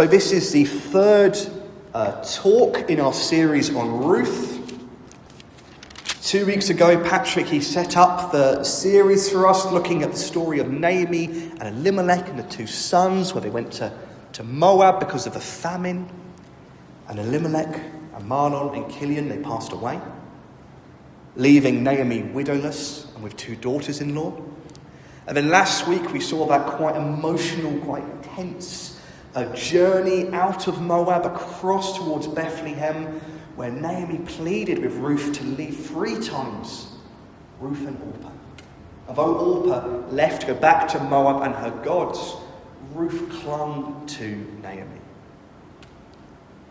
So this is the third talk in our series on Ruth. 2 weeks ago, Patrick, he set up the series for us, looking at the story of Naomi and Elimelech and the two sons, where they went to Moab because of the famine. And Elimelech and Mahlon and Chilion, they passed away, leaving Naomi widowless and with two daughters-in-law. And then last week we saw that quite emotional, quite tense journey out of Moab across towards Bethlehem, where Naomi pleaded with Ruth to leave 3 times, Ruth and Orpah. Although Orpah left to go back to Moab and her gods, Ruth clung to Naomi,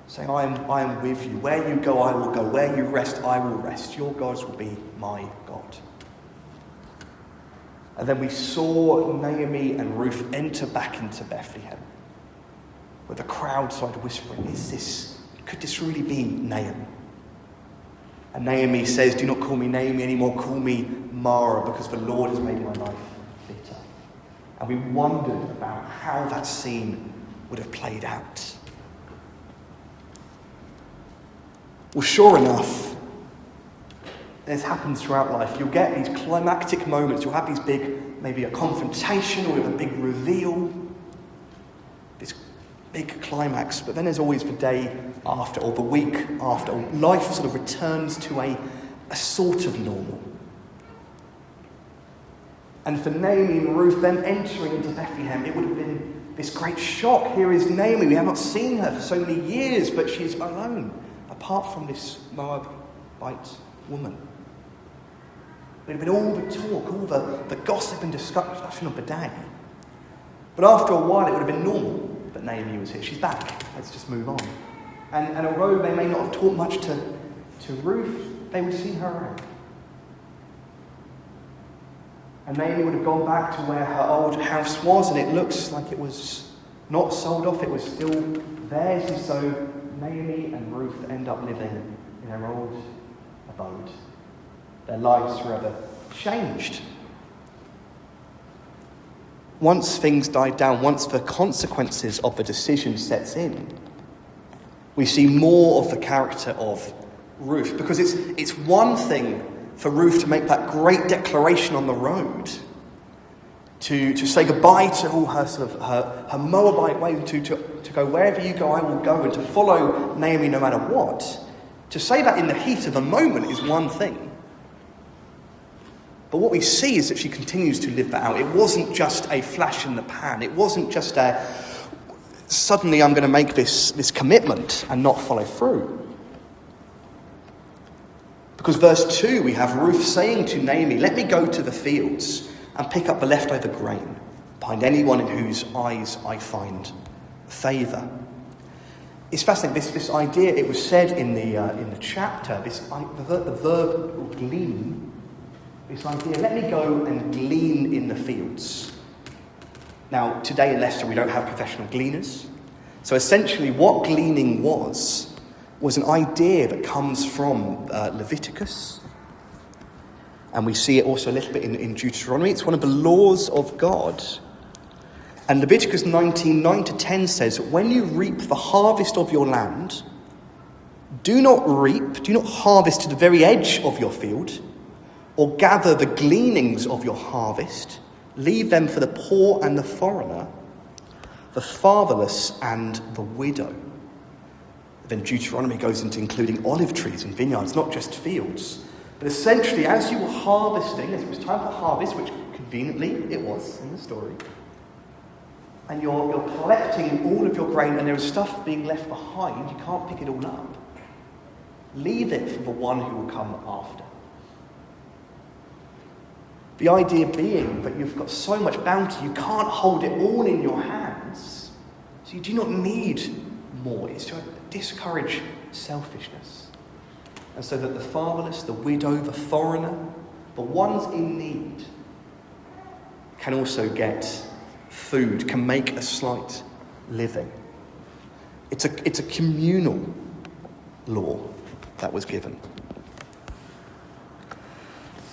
saying, I am with you. Where you go, I will go. Where you rest, I will rest. Your gods will be my God. And then we saw Naomi and Ruth enter back into Bethlehem, where the crowd started whispering, could this really be Naomi? And Naomi says, do not call me Naomi anymore, call me Mara, because the Lord has made my life bitter. And we wondered about how that scene would have played out. Well, sure enough, this happens throughout life. You'll get these climactic moments. You'll have these big, maybe a confrontation or a big reveal, this big climax. But then there's always the day after or the week after. Life sort of returns to a sort of normal. And for Naomi and Ruth then entering into Bethlehem, it would have been this great shock. Here is Naomi. We have not seen her for so many years, but she's alone, apart from this Moabite woman. It would have been all the talk, all the gossip and discussion of the day. But after a while, it would have been normal that Naomi was here. She's back. Let's just move on. And although they may not have talked much to Ruth, they would see her around. And Naomi would have gone back to where her old house was, and it looks like it was not sold off, it was still theirs. And so Naomi and Ruth end up living in their old abode. Their lives forever changed. Once things died down, once the consequences of the decision sets in, we see more of the character of Ruth. Because it's one thing for Ruth to make that great declaration on the road, to say goodbye to all her sort of her Moabite ways, to go wherever you go, I will go, and to follow Naomi no matter what. To say that in the heat of the moment is one thing. But what we see is that she continues to live that out. It wasn't just a flash in the pan. It wasn't just suddenly I'm going to make this commitment and not follow through. Because verse 2, we have Ruth saying to Naomi, let me go to the fields and pick up the leftover grain behind anyone in whose eyes I find favour. It's fascinating, this idea, it was said in the chapter, the verb glean, this idea, let me go and glean in the fields. Now, today in Leicester, we don't have professional gleaners. So essentially what gleaning was an idea that comes from Leviticus. And we see it also a little bit in Deuteronomy. It's one of the laws of God. And Leviticus 19:9-10 says, when you reap the harvest of your land, do not harvest to the very edge of your field, or gather the gleanings of your harvest. Leave them for the poor and the foreigner, the fatherless and the widow. Then Deuteronomy goes into including olive trees and vineyards, not just fields. But essentially, as you were harvesting, as it was time for harvest, which conveniently it was in the story, and you're collecting all of your grain and there is stuff being left behind, you can't pick it all up. Leave it for the one who will come after. The idea being that you've got so much bounty, you can't hold it all in your hands. So you do not need more. It's to discourage selfishness. And so that the fatherless, the widow, the foreigner, the ones in need can also get food, can make a slight living. It's a communal law that was given.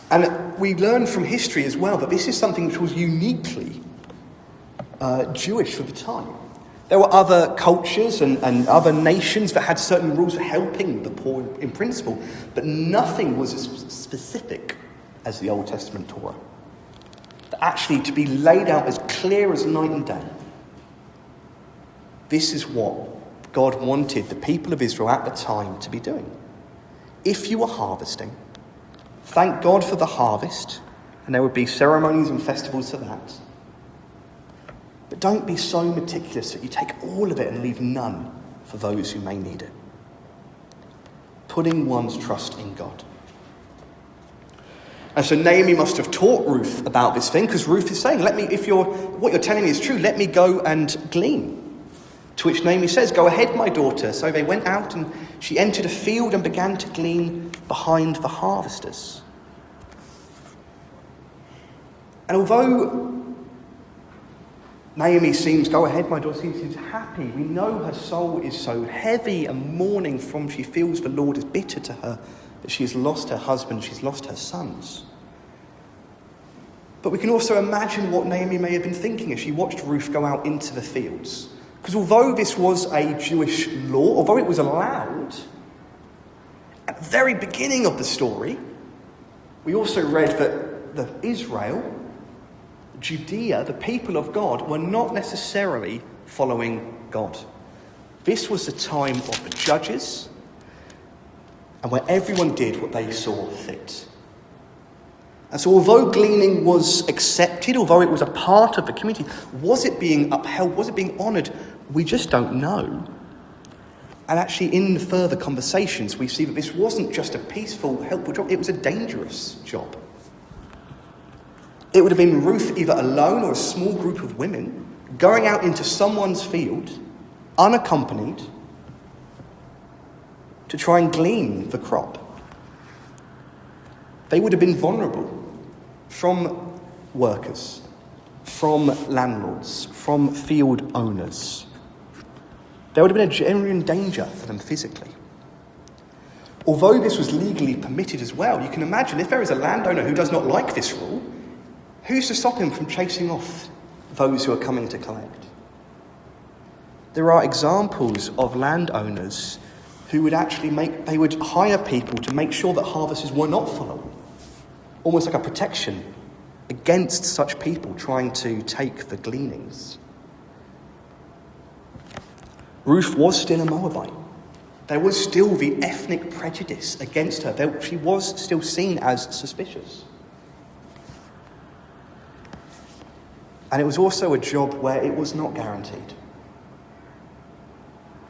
And we learn from history as well that this is something which was uniquely Jewish for the time. There were other cultures and other nations that had certain rules for helping the poor in principle, but nothing was as specific as the Old Testament Torah. But actually, to be laid out as clear as night and day. This is what God wanted the people of Israel at the time to be doing. If you were harvesting, thank God for the harvest, and there would be ceremonies and festivals for that. But don't be so meticulous that you take all of it and leave none for those who may need it. Putting one's trust in God. And so Naomi must have taught Ruth about this thing, because Ruth is saying, what you're telling me is true, let me go and glean. To which Naomi says, go ahead, my daughter. So they went out and she entered a field and began to glean behind the harvesters. And although Naomi seems, go ahead, my daughter, seems happy, we know her soul is so heavy and mourning from she feels the Lord is bitter to her, that she has lost her husband, she's lost her sons. But we can also imagine what Naomi may have been thinking as she watched Ruth go out into the fields. Because although this was a Jewish law, although it was allowed, at the very beginning of the story, we also read that Israel, Judea, the people of God, were not necessarily following God. This was the time of the judges, and where everyone did what they saw fit. And so although gleaning was accepted, although it was a part of the community, was it being upheld, was it being honoured? We just don't know. And actually in the further conversations we see that this wasn't just a peaceful, helpful job, it was a dangerous job. It would have been Ruth either alone or a small group of women going out into someone's field, unaccompanied, to try and glean the crop. They would have been vulnerable from workers, from landlords, from field owners. There would have been a genuine danger for them physically. Although this was legally permitted as well, you can imagine if there is a landowner who does not like this rule, who's to stop him from chasing off those who are coming to collect? There are examples of landowners who would they would hire people to make sure that harvesters were not followed. Almost like a protection against such people trying to take the gleanings. Ruth was still a Moabite. There was still the ethnic prejudice against her. She was still seen as suspicious. And it was also a job where it was not guaranteed.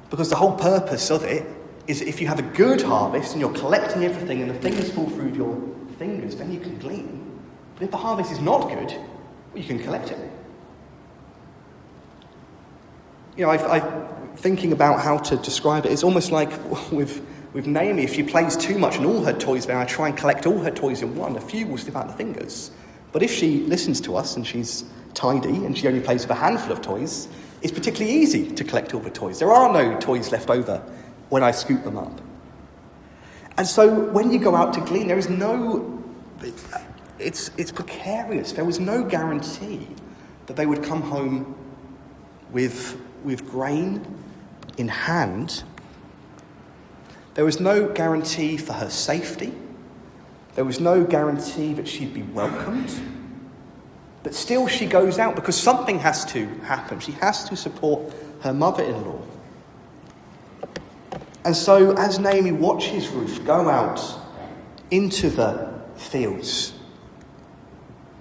Because the whole purpose of it is that if you have a good harvest and you're collecting everything and the things fall through your fingers, then you can glean. But if the harvest is not good, well, you can collect it. I'm thinking about how to describe it. It's almost like with Naomi, if she plays too much and all her toys there, I try and collect all her toys in one, a few will slip out the fingers. But if she listens to us and she's tidy and she only plays with a handful of toys, it's particularly easy to collect all the toys. There are no toys left over when I scoop them up. And so when you go out to glean, there is it's precarious. There was no guarantee that they would come home with grain in hand. There was no guarantee for her safety. There was no guarantee that she'd be welcomed. But still she goes out because something has to happen. She has to support her mother-in-law. And so as Naomi watches Ruth go out into the fields,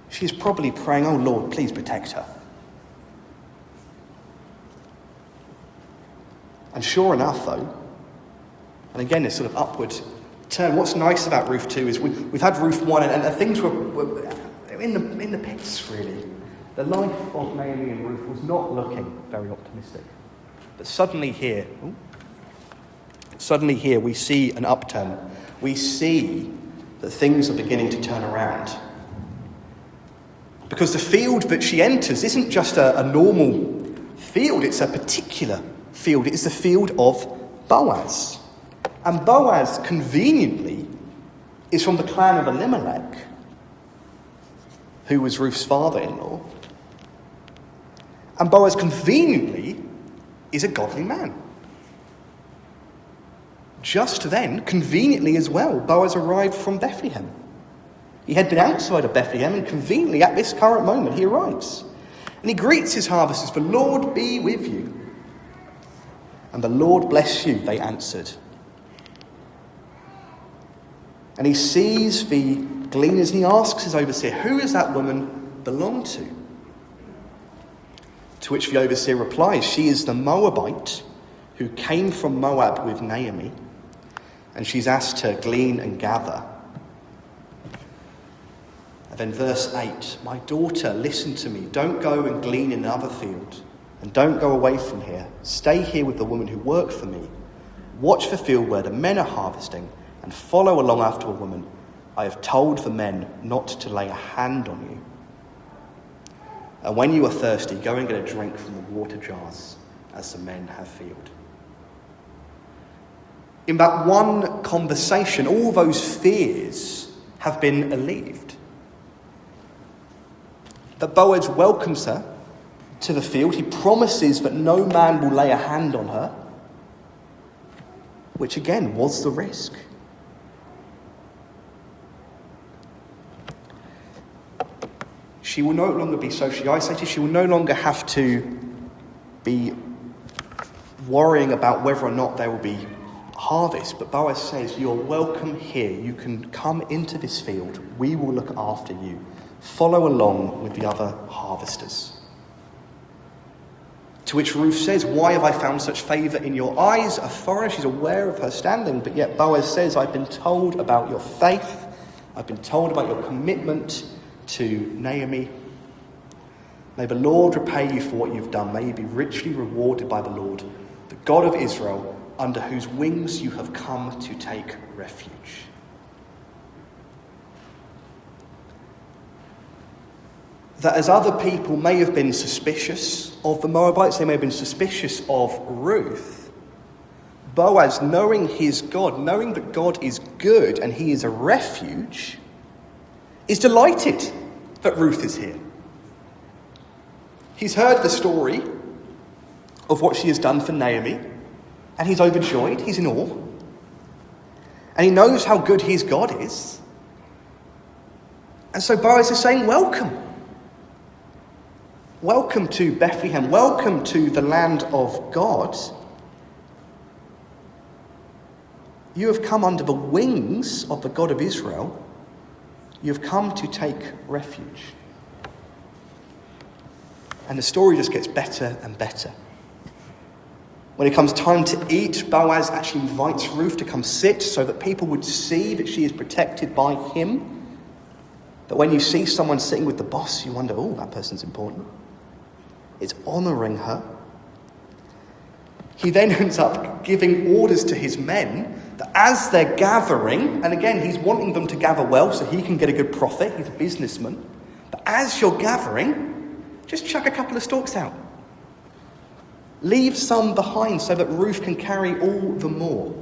she's probably praying, oh Lord, please protect her. And sure enough, though, and again, this sort of upward turn. What's nice about Ruth 2 is we've had Ruth 1, and things were in the pits, really. The life of Naomi and Ruth was not looking very optimistic. But suddenly here, we see an upturn. We see that things are beginning to turn around. Because the field that she enters isn't just a normal field, it's a particular field. It is the field of Boaz. And Boaz, conveniently, is from the clan of Elimelech, who was Ruth's father-in-law. And Boaz, conveniently, is a godly man. Just then, conveniently as well, Boaz arrived from Bethlehem. He had been outside of Bethlehem, and conveniently at this current moment he arrives. And he greets his harvesters, "The Lord be with you." "And the Lord bless you," they answered. And he sees the gleaners and he asks his overseer, "Who does that woman belong to?" To which the overseer replies, "She is the Moabite who came from Moab with Naomi, and she's asked to glean and gather." And then verse 8, "My daughter, listen to me. Don't go and glean in another field, and don't go away from here. Stay here with the woman who worked for me. Watch the field where the men are harvesting, and follow along after a woman. I have told the men not to lay a hand on you. And when you are thirsty, go and get a drink from the water jars, as the men have filled." In that one conversation, all those fears have been alleviated. That Boaz welcomes her to the field. He promises that no man will lay a hand on her, which again was the risk. She will no longer be socially isolated. She will no longer have to be worrying about whether or not there will be harvest. But Boaz says, "You're welcome here. You can come into this field. We will look after you. Follow along with the other harvesters." To which Ruth says, "Why have I found such favour in your eyes?" A foreigner, she's aware of her standing, but yet Boaz says, "I've been told about your faith. I've been told about your commitment to Naomi. May the Lord repay you for what you've done. May you be richly rewarded by the Lord, the God of Israel, under whose wings you have come to take refuge." That as other people may have been suspicious of the Moabites, they may have been suspicious of Ruth, Boaz, knowing his God, knowing that God is good and he is a refuge, is delighted that Ruth is here. He's heard the story of what she has done for Naomi, and he's overjoyed, he's in awe. And he knows how good his God is. And so Boaz is saying, "Welcome. Welcome to Bethlehem. Welcome to the land of God. You have come under the wings of the God of Israel. You have come to take refuge." And the story just gets better and better. When it comes time to eat, Boaz actually invites Ruth to come sit so that people would see that she is protected by him. That when you see someone sitting with the boss, you wonder, "Oh, that person's important." It's honouring her. He then ends up giving orders to his men that as they're gathering, and again, he's wanting them to gather well so he can get a good profit, he's a businessman, but as you're gathering, just chuck a couple of stalks out. Leave some behind so that Ruth can carry all the more.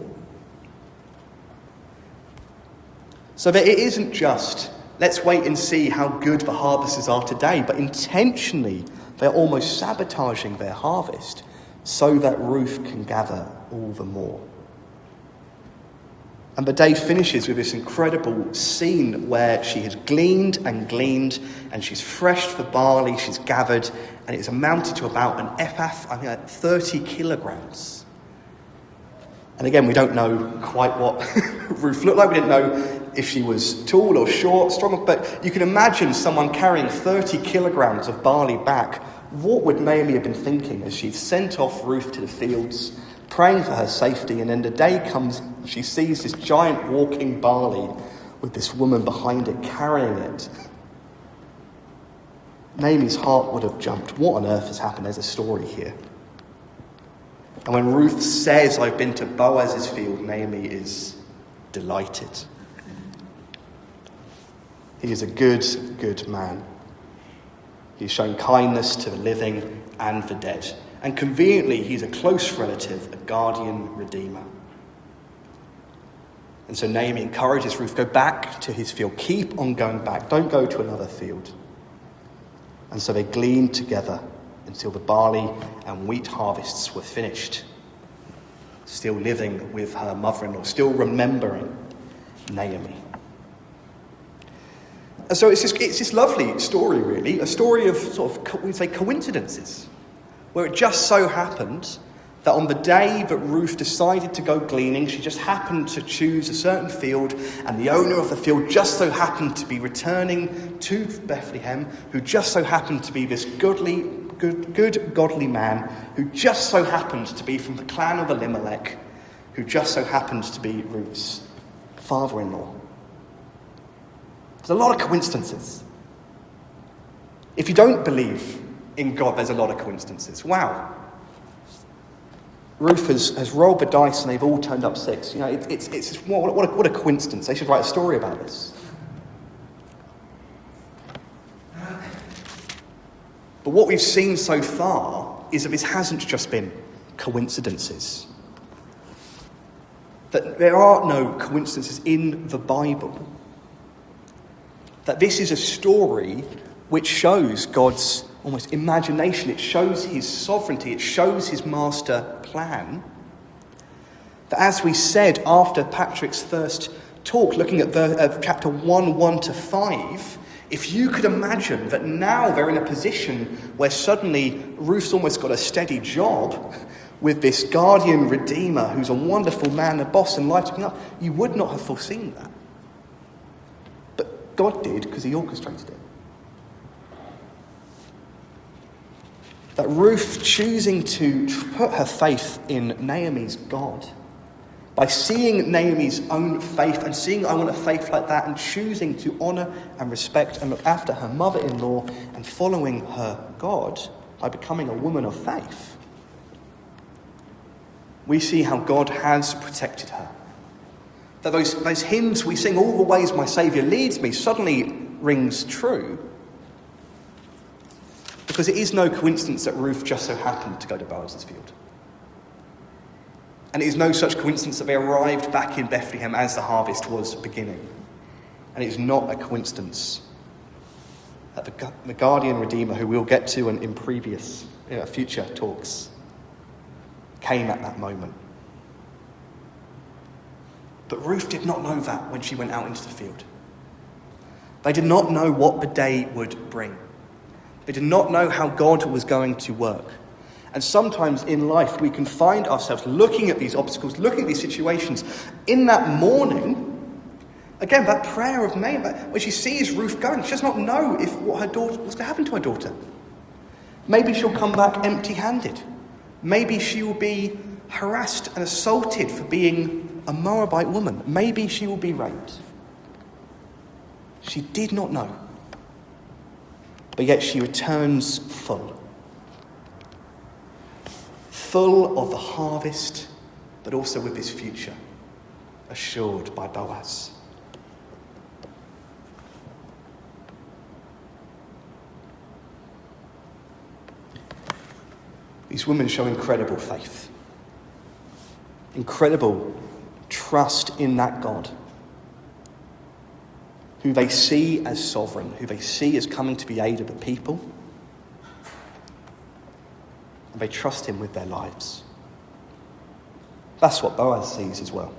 So that it isn't just, let's wait and see how good the harvesters are today, but intentionally they're almost sabotaging their harvest so that Ruth can gather all the more. And the day finishes with this incredible scene where she has gleaned, and she's threshed the barley, she's gathered, and it's amounted to about an ephah, 30 kilograms. And again, we don't know quite what Ruth looked like. We didn't know if she was tall or short, strong, but you can imagine someone carrying 30 kilograms of barley back. What would Naomi have been thinking as she'd sent off Ruth to the fields, praying for her safety, and then the day comes, she sees this giant walking barley with this woman behind it, carrying it. Naomi's heart would have jumped. What on earth has happened? There's a story here. And when Ruth says, "I've been to Boaz's field," Naomi is delighted. He is a good, good man. He's shown kindness to the living and the dead. And conveniently, he's a close relative, a guardian redeemer. And so Naomi encourages Ruth, go back to his field. Keep on going back. Don't go to another field. And so they glean together until the barley and wheat harvests were finished. Still living with her mother-in-law, still remembering Naomi. And so it's this lovely story, really, a story of sort of, we'd say, coincidences, where it just so happened that on the day that Ruth decided to go gleaning, she just happened to choose a certain field, and the owner of the field just so happened to be returning to Bethlehem, who just so happened to be this good godly man, who just so happened to be from the clan of Elimelech, who just so happened to be Ruth's father-in-law. There's a lot of coincidences. If you don't believe in God, there's a lot of coincidences. Wow. Ruth has rolled the dice and they've all turned up 6. You know, it's what a coincidence. They should write a story about this. But what we've seen so far is that this hasn't just been coincidences. That there are no coincidences in the Bible. That this is a story which shows God's almost imagination. It shows his sovereignty. It shows his master plan. That, as we said after Patrick's first talk, looking at chapter 1:1-5, if you could imagine that now they're in a position where suddenly Ruth's almost got a steady job with this guardian redeemer who's a wonderful man, a boss and life taking up, you would not have foreseen that. But God did, because he orchestrated it. That Ruth choosing to put her faith in Naomi's God, by seeing Naomi's own faith and seeing I want a faith like that and choosing to honour and respect and look after her mother-in-law and following her God by becoming a woman of faith, we see how God has protected her. That those hymns we sing, all the ways my Saviour leads me, suddenly rings true. Because it is no coincidence that Ruth just so happened to go to Boaz's field. And it is no such coincidence that they arrived back in Bethlehem as the harvest was beginning. And it is not a coincidence that the guardian redeemer, who we'll get to in previous future talks, came at that moment. But Ruth did not know that when she went out into the field. They did not know what the day would bring. They did not know how God was going to work. And sometimes in life we can find ourselves looking at these obstacles, looking at these situations. In that morning, again, that prayer of Naomi, when she sees Ruth going, she does not know what's going to happen to her daughter. Maybe she'll come back empty-handed. Maybe she will be harassed and assaulted for being a Moabite woman. Maybe she will be raped. She did not know. But yet she returns full. Full of the harvest, but also with his future, assured by Boaz. These women show incredible faith. Incredible trust in that God, who they see as sovereign, who they see as coming to the aid of the people. And they trust him with their lives. That's what Boaz sees as well.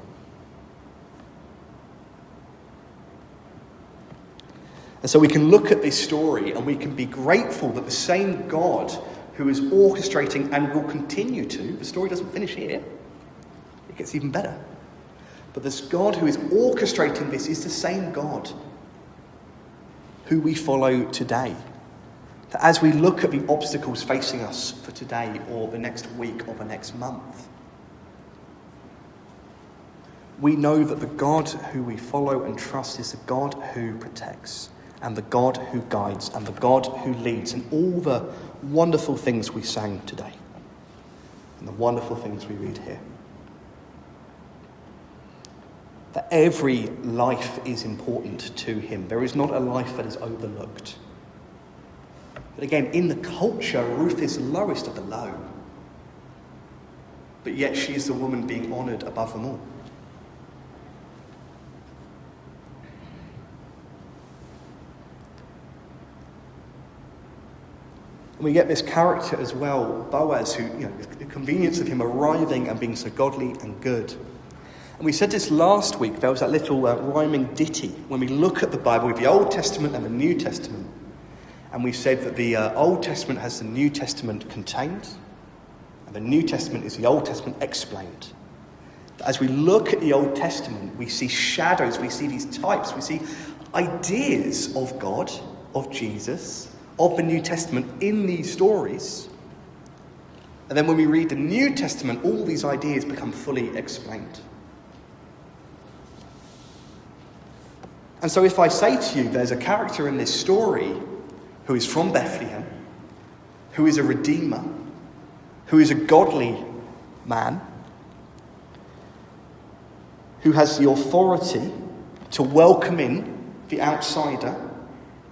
And so we can look at this story and we can be grateful that the same God who is orchestrating and will continue to, the story doesn't finish here, it gets even better. But this God who is orchestrating this is the same God who we follow today. That as we look at the obstacles facing us for today or the next week or the next month, we know that the God who we follow and trust is the God who protects and the God who guides and the God who leads, and all the wonderful things we sang today and the wonderful things we read here. That every life is important to him. There is not a life that is overlooked. But again, in the culture, Ruth is the lowest of the low. But yet she is the woman being honoured above them all. And we get this character as well, Boaz, who, the convenience of him arriving and being so godly and good. And we said this last week, there was that little rhyming ditty when we look at the Bible with the Old Testament and the New Testament. And we said that the Old Testament has the New Testament contained, and the New Testament is the Old Testament explained. As we look at the Old Testament, we see shadows, we see these types, we see ideas of God, of Jesus, of the New Testament in these stories. And then when we read the New Testament, all these ideas become fully explained. And so if I say to you, there's a character in this story who is from Bethlehem, who is a redeemer, who is a godly man, who has the authority to welcome in the outsider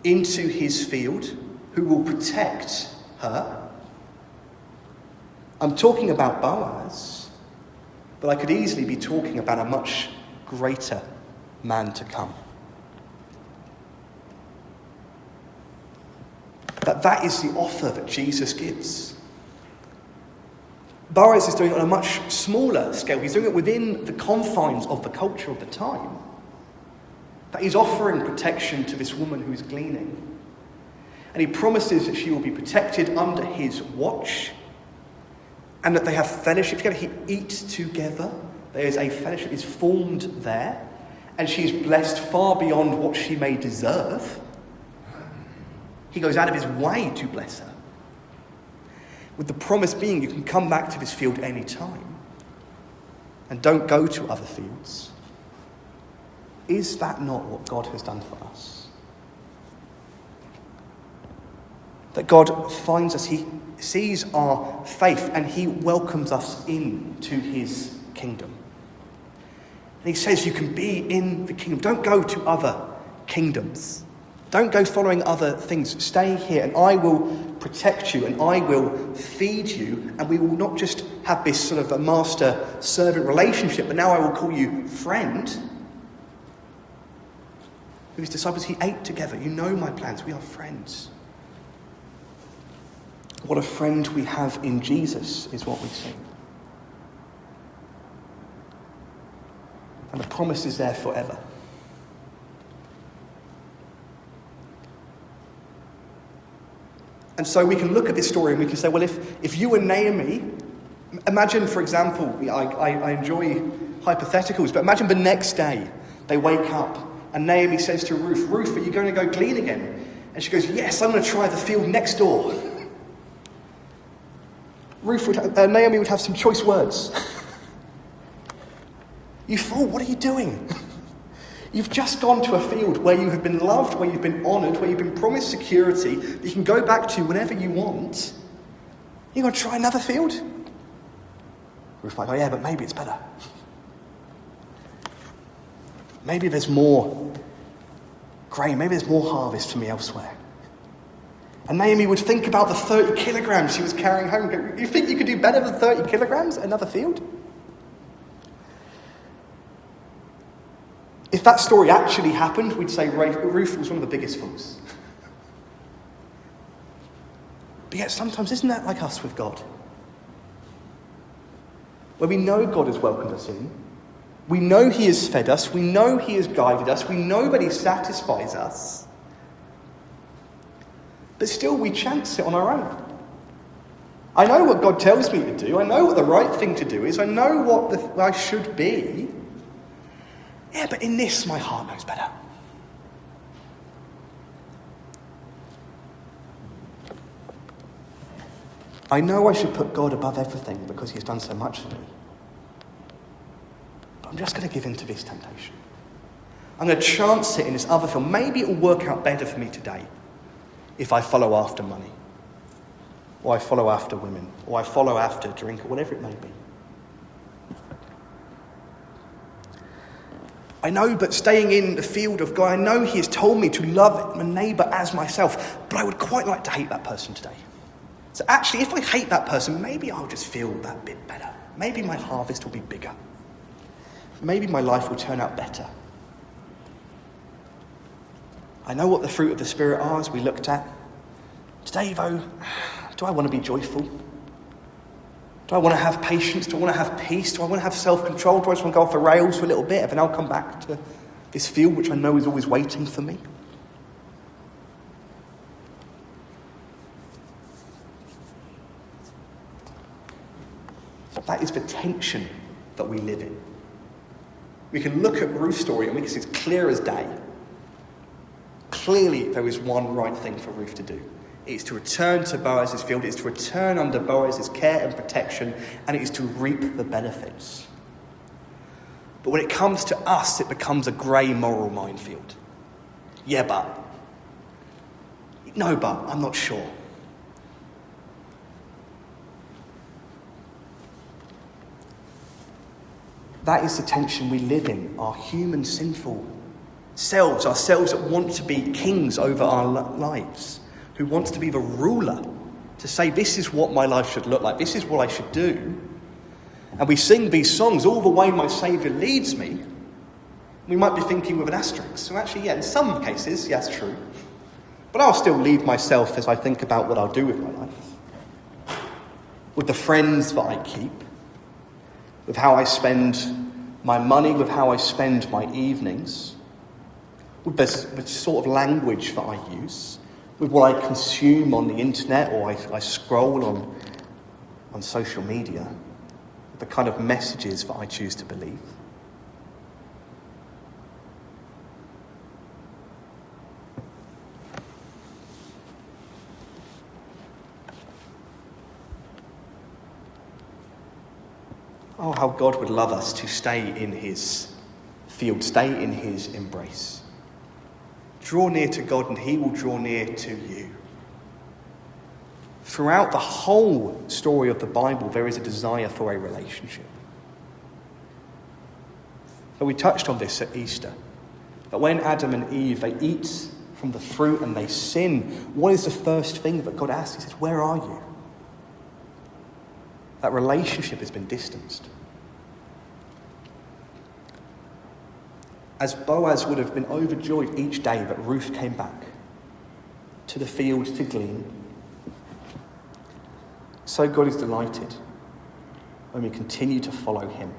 into his field, who will protect her. I'm talking about Boaz, but I could easily be talking about a much greater man to come. That is the offer that Jesus gives. Boaz is doing it on a much smaller scale. He's doing it within the confines of the culture of the time. That he's offering protection to this woman who is gleaning. And he promises that she will be protected under his watch, and that they have fellowship together. He eats together. There is a fellowship is formed there, and she is blessed far beyond what she may deserve. He goes out of his way to bless her, with the promise being you can come back to this field any time and don't go to other fields. Is that not what God has done for us? That God finds us, he sees our faith, and he welcomes us into his kingdom. And he says you can be in the kingdom. Don't go to other kingdoms. Don't go following other things. Stay here, and I will protect you, and I will feed you, and we will not just have this sort of a master-servant relationship, but now I will call you friend. With his disciples, he ate together. You know my plans. We are friends. What a friend we have in Jesus is what we sing. And the promise is there forever. And so we can look at this story and we can say, well, if you were Naomi, imagine, for example, I enjoy hypotheticals, but imagine the next day they wake up and Naomi says to Ruth, Ruth, are you going to go glean again? And she goes, yes, I'm going to try the field next door. Naomi would have some choice words. You fool, what are you doing? You've just gone to a field where you have been loved, where you've been honoured, where you've been promised security that you can go back to whenever you want. You're going to try another field? Ruth's like, oh yeah, but maybe it's better. Maybe there's more grain, maybe there's more harvest for me elsewhere. And Naomi would think about the 30 kilograms she was carrying home. Go, you think you could do better than 30 kilograms at another field? If that story actually happened, we'd say Ruth was one of the biggest fools. But yet sometimes, isn't that like us with God? When we know God has welcomed us in, we know he has fed us, we know he has guided us, we know that he satisfies us, but still we chance it on our own. I know what God tells me to do, I know what the right thing to do is, I know what I should be. Yeah, but in this, my heart knows better. I know I should put God above everything because he's done so much for me. But I'm just going to give in to this temptation. I'm going to chance it in this other film. Maybe it will work out better for me today if I follow after money, or I follow after women, or I follow after drink, or whatever it may be. I know, but staying in the field of God, I know he has told me to love my neighbour as myself, but I would quite like to hate that person today. So actually, if I hate that person, maybe I'll just feel that bit better. Maybe my harvest will be bigger. Maybe my life will turn out better. I know what the fruit of the Spirit are, as we looked at. Today, though, Do I want to be joyful? Do I want to have patience? Do I want to have peace? Do I want to have self-control? Do I just want to go off the rails for a little bit and then I'll come back to this field which I know is always waiting for me? That is the tension that we live in. We can look at Ruth's story and we can see it's clear as day. Clearly, there is one right thing for Ruth to do. It's to return to Boaz's field. It's to return under Boaz's care and protection. And it is to reap the benefits. But when it comes to us, it becomes a grey moral minefield. Yeah, but. No, but. I'm not sure. That is the tension we live in. Our human, sinful selves. Ourselves that want to be kings over our lives. Who wants to be the ruler, to say this is what my life should look like, this is what I should do. And we sing these songs, all the way my Saviour leads me. We might be thinking with an asterisk. So actually, yeah, in some cases, yes, true. But I'll still lead myself as I think about what I'll do with my life. With the friends that I keep. With how I spend my money, with how I spend my evenings. With the sort of language that I use. With what I consume on the internet or I scroll on social media, the kind of messages that I choose to believe. Oh, how God would love us to stay in his field, stay in his embrace. Draw near to God and he will draw near to you. Throughout the whole story of the Bible, there is a desire for a relationship. But we touched on this at Easter. That when Adam and Eve, they eat from the fruit and they sin, what is the first thing that God asks? He says, where are you? That relationship has been distanced. As Boaz would have been overjoyed each day that Ruth came back to the field to glean, so God is delighted when we continue to follow him.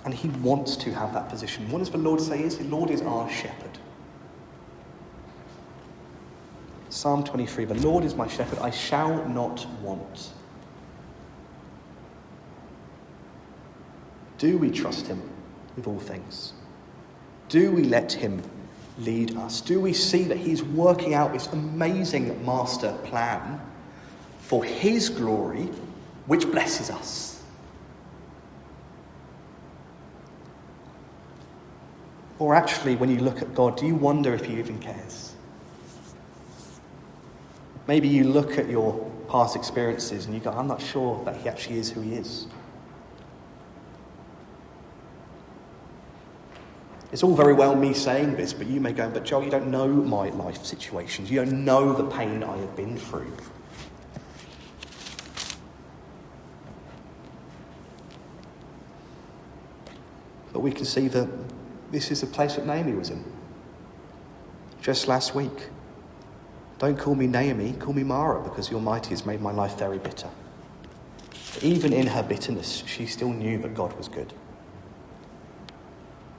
And he wants to have that position. What does the Lord say is? The Lord is our shepherd. Psalm 23, the Lord is my shepherd, I shall not want. Do we trust him with all things? Do we let him lead us? Do we see that he's working out this amazing master plan for his glory, which blesses us? Or actually, when you look at God, do you wonder if he even cares? Maybe you look at your past experiences and you go, I'm not sure that he actually is who he is. It's all very well me saying this, but you may go, but Joel, you don't know my life situations. You don't know the pain I have been through. But we can see that this is the place that Naomi was in. Just last week. Don't call me Naomi, call me Mara, because your mighty has made my life very bitter. But even in her bitterness, she still knew that God was good.